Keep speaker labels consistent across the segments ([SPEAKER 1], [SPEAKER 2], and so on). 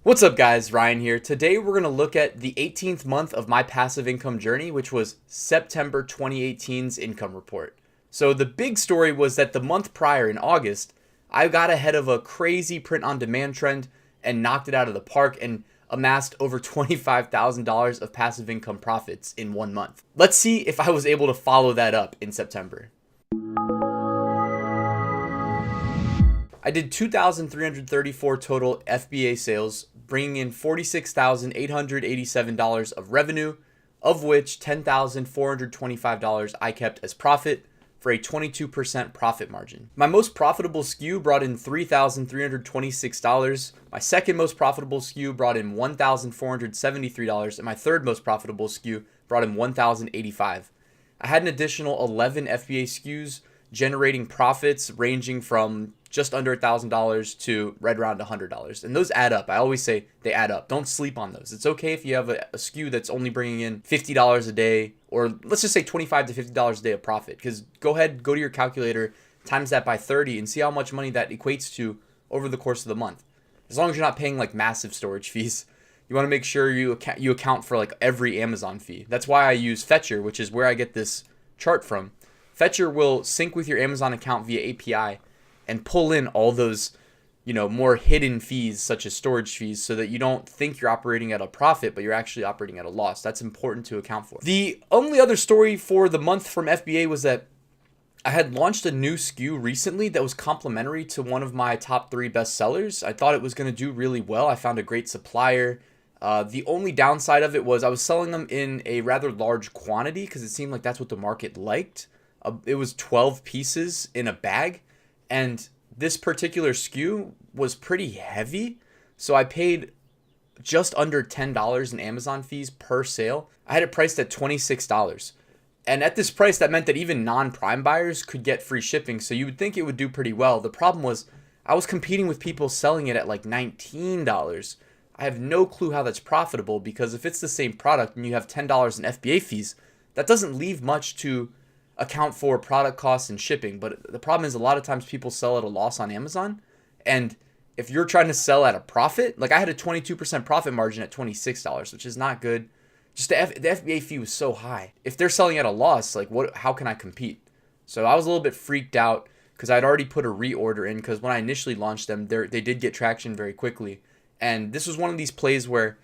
[SPEAKER 1] What's up guys, Ryan here. Today we're going to look at the 18th month of my passive income journey, which was September 2018's income report. So the big story was that the month prior in August, I got ahead of a crazy print on demand trend and knocked it out of the park and amassed over $25,000 of passive income profits in 1 month. Let's see if I was able to follow that up in September. I did 2,334 total FBA sales, bringing in $46,887 of revenue, of which $10,425 I kept as profit for a 22% profit margin. My most profitable SKU brought in $3,326. My second most profitable SKU brought in $1,473, and my third most profitable SKU brought in $1,085. I had an additional 11 FBA SKUs generating profits ranging from just under $1,000 to right around $100. And those add up. I always say they add up. Don't sleep on those. It's okay if you have a SKU that's only bringing in $50 a day, or let's just say $25 to $50 a day of profit. Because go to your calculator, times that by 30 and see how much money that equates to over the course of the month. As long as you're not paying like massive storage fees, you want to make sure you account for like every Amazon fee. That's why I use Fetcher, which is where I get this chart from. Fetcher will sync with your Amazon account via API and pull in all those, more hidden fees such as storage fees so that you don't think you're operating at a profit, but you're actually operating at a loss. That's important to account for. The only other story for the month from FBA was that I had launched a new SKU recently that was complementary to one of my top 3 best sellers. I thought it was going to do really well. I found a great supplier. The only downside of it was I was selling them in a rather large quantity because it seemed like that's what the market liked. It was 12 pieces in a bag. And this particular SKU was pretty heavy, so I paid just under $10 in Amazon fees per sale. I had it priced at $26. And at this price, that meant that even non-Prime buyers could get free shipping, so you would think it would do pretty well. The problem was I was competing with people selling it at like $19. I have no clue how that's profitable, because if it's the same product and you have $10 in FBA fees, that doesn't leave much to account for product costs and shipping. But the problem is a lot of times people sell at a loss on Amazon, and if you're trying to sell at a profit, like I had a 22% profit margin at $26, which is not good. Just the FBA fee was so high. If they're selling at a loss, like how can I compete? So I was a little bit freaked out because I'd already put a reorder in, because when I initially launched them, they did get traction very quickly. And this was one of these plays where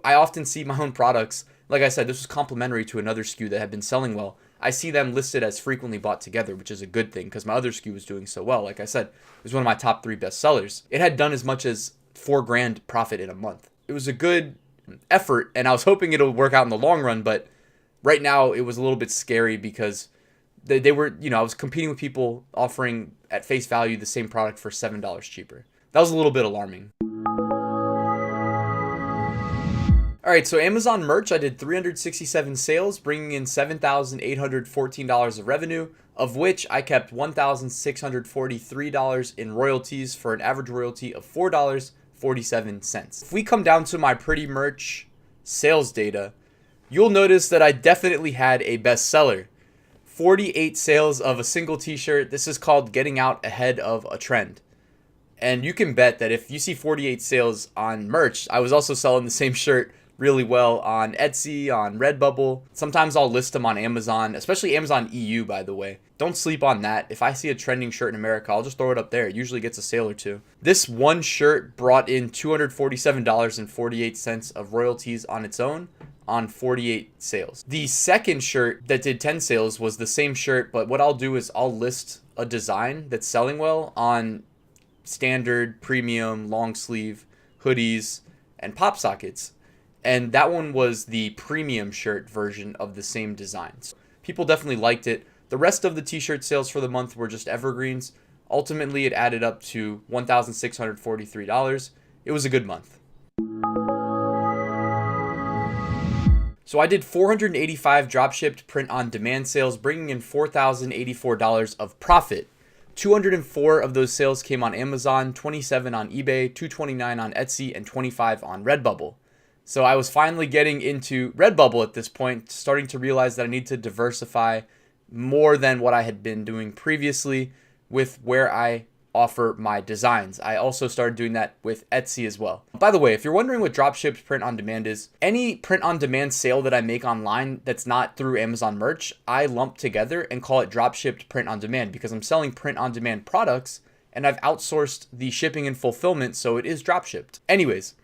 [SPEAKER 1] I often see my own products. Like I said, this was complementary to another SKU that had been selling well. I see them listed as frequently bought together, which is a good thing because my other SKU was doing so well. Like I said, it was one of my top 3 best sellers. It had done as much as $4,000 profit in a month. It was a good effort, and I was hoping it'll work out in the long run. But right now, it was a little bit scary because they were, I was competing with people offering at face value the same product for $7 cheaper. That was a little bit alarming. All right, so Amazon merch, I did 367 sales, bringing in $7,814 of revenue, of which I kept $1,643 in royalties for an average royalty of $4.47. If we come down to my Pretty Merch sales data, you'll notice that I definitely had a bestseller. 48 sales of a single t-shirt. This is called getting out ahead of a trend. And you can bet that if you see 48 sales on merch, I was also selling the same shirt really well on Etsy, on Redbubble. Sometimes I'll list them on Amazon, especially Amazon EU, by the way. Don't sleep on that. If I see a trending shirt in America, I'll just throw it up there. It usually gets a sale or two. This one shirt brought in $247.48 of royalties on its own on 48 sales. The second shirt that did 10 sales was the same shirt, but what I'll do is I'll list a design that's selling well on standard, premium, long sleeve, hoodies, and pop sockets. And that one was the premium shirt version of the same designs. People definitely liked it. The rest of the t-shirt sales for the month were just evergreens. Ultimately, it added up to $1,643. It was a good month. So I did 485 dropshipped print on demand sales, bringing in $4,084 of profit. 204 of those sales came on Amazon, 27 on eBay, 229 on Etsy, and 25 on Redbubble. So I was finally getting into Redbubble at this point, starting to realize that I need to diversify more than what I had been doing previously with where I offer my designs. I also started doing that with Etsy as well. By the way, if you're wondering what dropshipped print on demand is, any print on demand sale that I make online that's not through Amazon merch, I lump together and call it dropshipped print on demand because I'm selling print on demand products and I've outsourced the shipping and fulfillment, so it is dropshipped. Anyways,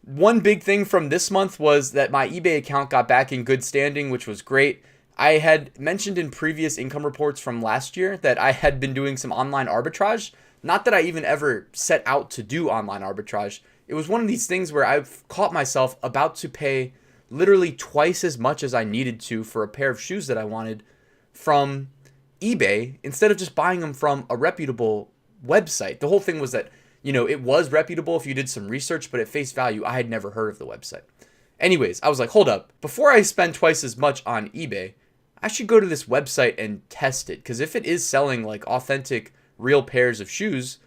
[SPEAKER 1] one big thing from this month was that my eBay account got back in good standing, which was great. I had mentioned in previous income reports from last year that I had been doing some online arbitrage. Not that I even ever set out to do online arbitrage. It was one of these things where I've caught myself about to pay literally twice as much as I needed to for a pair of shoes that I wanted from eBay instead of just buying them from a reputable website. The whole thing was that, it was reputable if you did some research, but at face value, I had never heard of the website. Anyways, I was like, hold up. Before I spend twice as much on eBay, I should go to this website and test it. Because if it is selling like authentic, real pairs of shoes,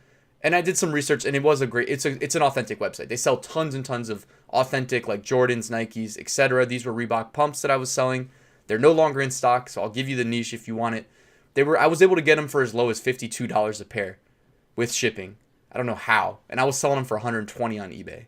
[SPEAKER 1] and I did some research and it was it's an authentic website. They sell tons and tons of authentic like Jordans, Nikes, etc. These were Reebok pumps that I was selling. They're no longer in stock, so I'll give you the niche if you want it. I was able to get them for as low as $52 a pair with shipping. I don't know how. And I was selling them for $120 on eBay.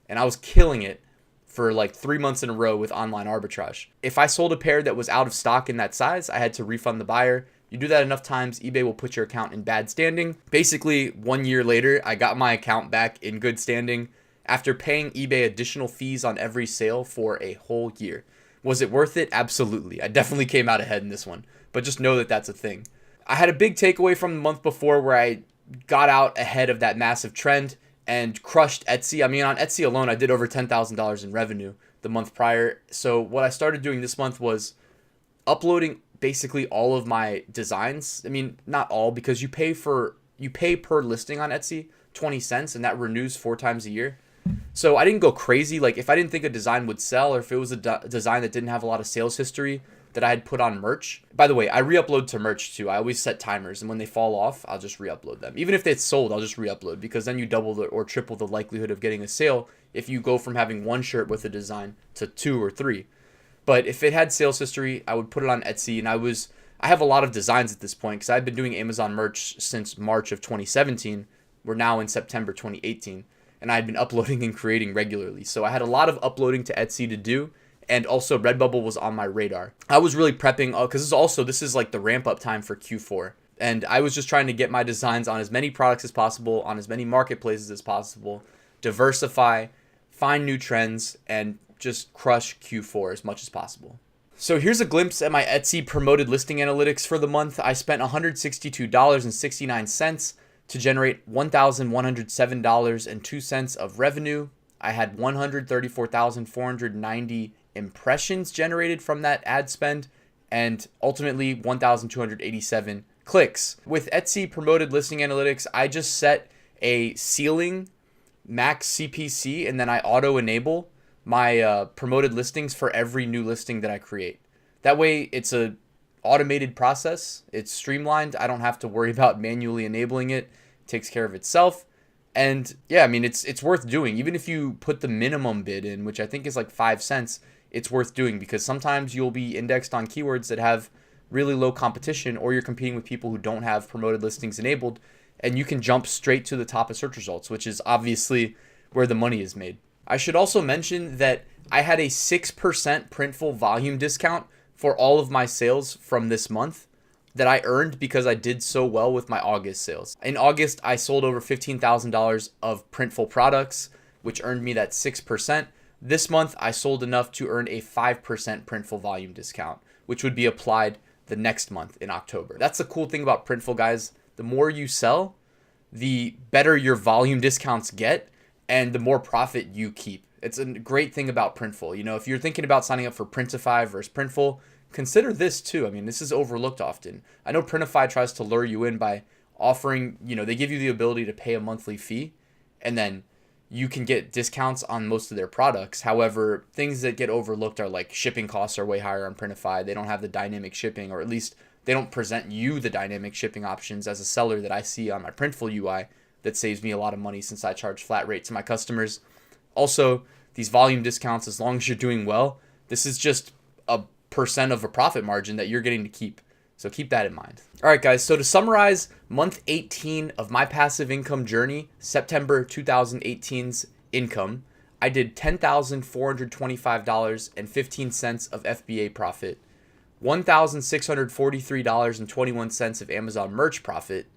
[SPEAKER 1] And I was killing it for like 3 months in a row with online arbitrage. If I sold a pair that was out of stock in that size, I had to refund the buyer. You do that enough times, eBay will put your account in bad standing. Basically, 1 year later, I got my account back in good standing after paying eBay additional fees on every sale for a whole year. Was it worth it? Absolutely. I definitely came out ahead in this one, but just know that that's a thing. I had a big takeaway from the month before where I got out ahead of that massive trend and crushed Etsy. I mean, on Etsy alone, I did over $10,000 in revenue the month prior. So what I started doing this month was uploading basically all of my designs. I mean, not all, because you pay per listing on Etsy 20 cents and that renews 4 times a year. So I didn't go crazy. Like if I didn't think a design would sell or if it was a design that didn't have a lot of sales history that I had put on merch. By the way, I re-upload to merch too. I always set timers, and when they fall off, I'll just re-upload them. Even if it's sold, I'll just re-upload because then you double or triple the likelihood of getting a sale if you go from having 1 shirt with a design to 2 or 3. But if it had sales history, I would put it on Etsy, and I have a lot of designs at this point because I've been doing Amazon merch since March of 2017. We're now in September 2018, and I had been uploading and creating regularly. So I had a lot of uploading to Etsy to do. And also Redbubble was on my radar. I was really prepping because this is like the ramp up time for Q4. And I was just trying to get my designs on as many products as possible, on as many marketplaces as possible, diversify, find new trends, and just crush Q4 as much as possible. So here's a glimpse at my Etsy promoted listing analytics for the month. I spent $162.69 to generate $1,107.02 of revenue. I had 134,490 impressions generated from that ad spend and ultimately 1,287 clicks. With Etsy promoted listing analytics, I just set a ceiling max CPC and then I auto enable my promoted listings for every new listing that I create. That way it's a automated process. It's streamlined. I don't have to worry about manually enabling it. It takes care of itself. And yeah, I mean, it's worth doing. Even if you put the minimum bid in, which I think is like 5 cents, it's worth doing because sometimes you'll be indexed on keywords that have really low competition or you're competing with people who don't have promoted listings enabled and you can jump straight to the top of search results, which is obviously where the money is made. I should also mention that I had a 6% Printful volume discount for all of my sales from this month that I earned because I did so well with my August sales. In August, I sold over $15,000 of Printful products, which earned me that 6%. This month, I sold enough to earn a 5% Printful volume discount, which would be applied the next month in October. That's the cool thing about Printful, guys. The more you sell, the better your volume discounts get and the more profit you keep. It's a great thing about Printful. You know, if you're thinking about signing up for Printify versus Printful, consider this too. I mean, this is overlooked often. I know Printify tries to lure you in by offering, they give you the ability to pay a monthly fee and then you can get discounts on most of their products. However, things that get overlooked are like shipping costs are way higher on Printify. They don't have the dynamic shipping, or at least they don't present you the dynamic shipping options as a seller that I see on my Printful UI that saves me a lot of money since I charge flat rate to my customers. Also, these volume discounts, as long as you're doing well, this is just a percent of a profit margin that you're getting to keep. So keep that in mind. All right, guys. So to summarize month 18 of my passive income journey, September 2018's income, I did $10,425.15 of FBA profit, $1,643.21 of Amazon merch profit,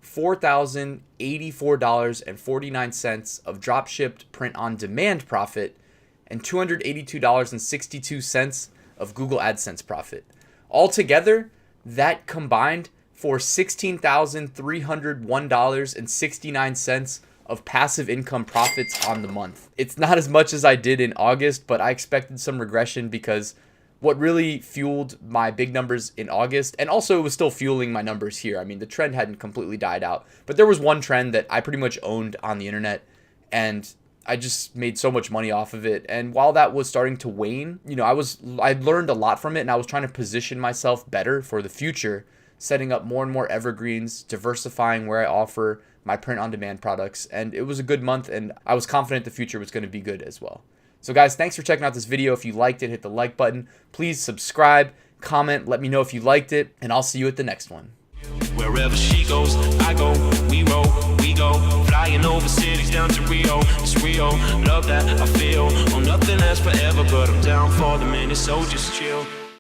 [SPEAKER 1] $4,084.49 of drop shipped print on demand profit, and $282.62 of Google AdSense profit. Altogether, that combined for $16,301.69 of passive income profits on the month. It's not as much as I did in August, but I expected some regression because what really fueled my big numbers in August, and also it was still fueling my numbers here. I mean, the trend hadn't completely died out, but there was one trend that I pretty much owned on the internet, and I just made so much money off of it. And while that was starting to wane, I learned a lot from it, and I was trying to position myself better for the future, setting up more and more evergreens, diversifying where I offer my print on demand products. And it was a good month, and I was confident the future was going to be good as well. So guys, thanks for checking out this video. If you liked it, hit the like button. Please subscribe, comment, let me know if you liked it, and I'll see you at the next one.
[SPEAKER 2] Wherever she goes, I go, we roll, we go, flying over cities down to Rio. It's Rio, love that I feel. Oh, nothing lasts forever, but I'm down for the minute, so just chill.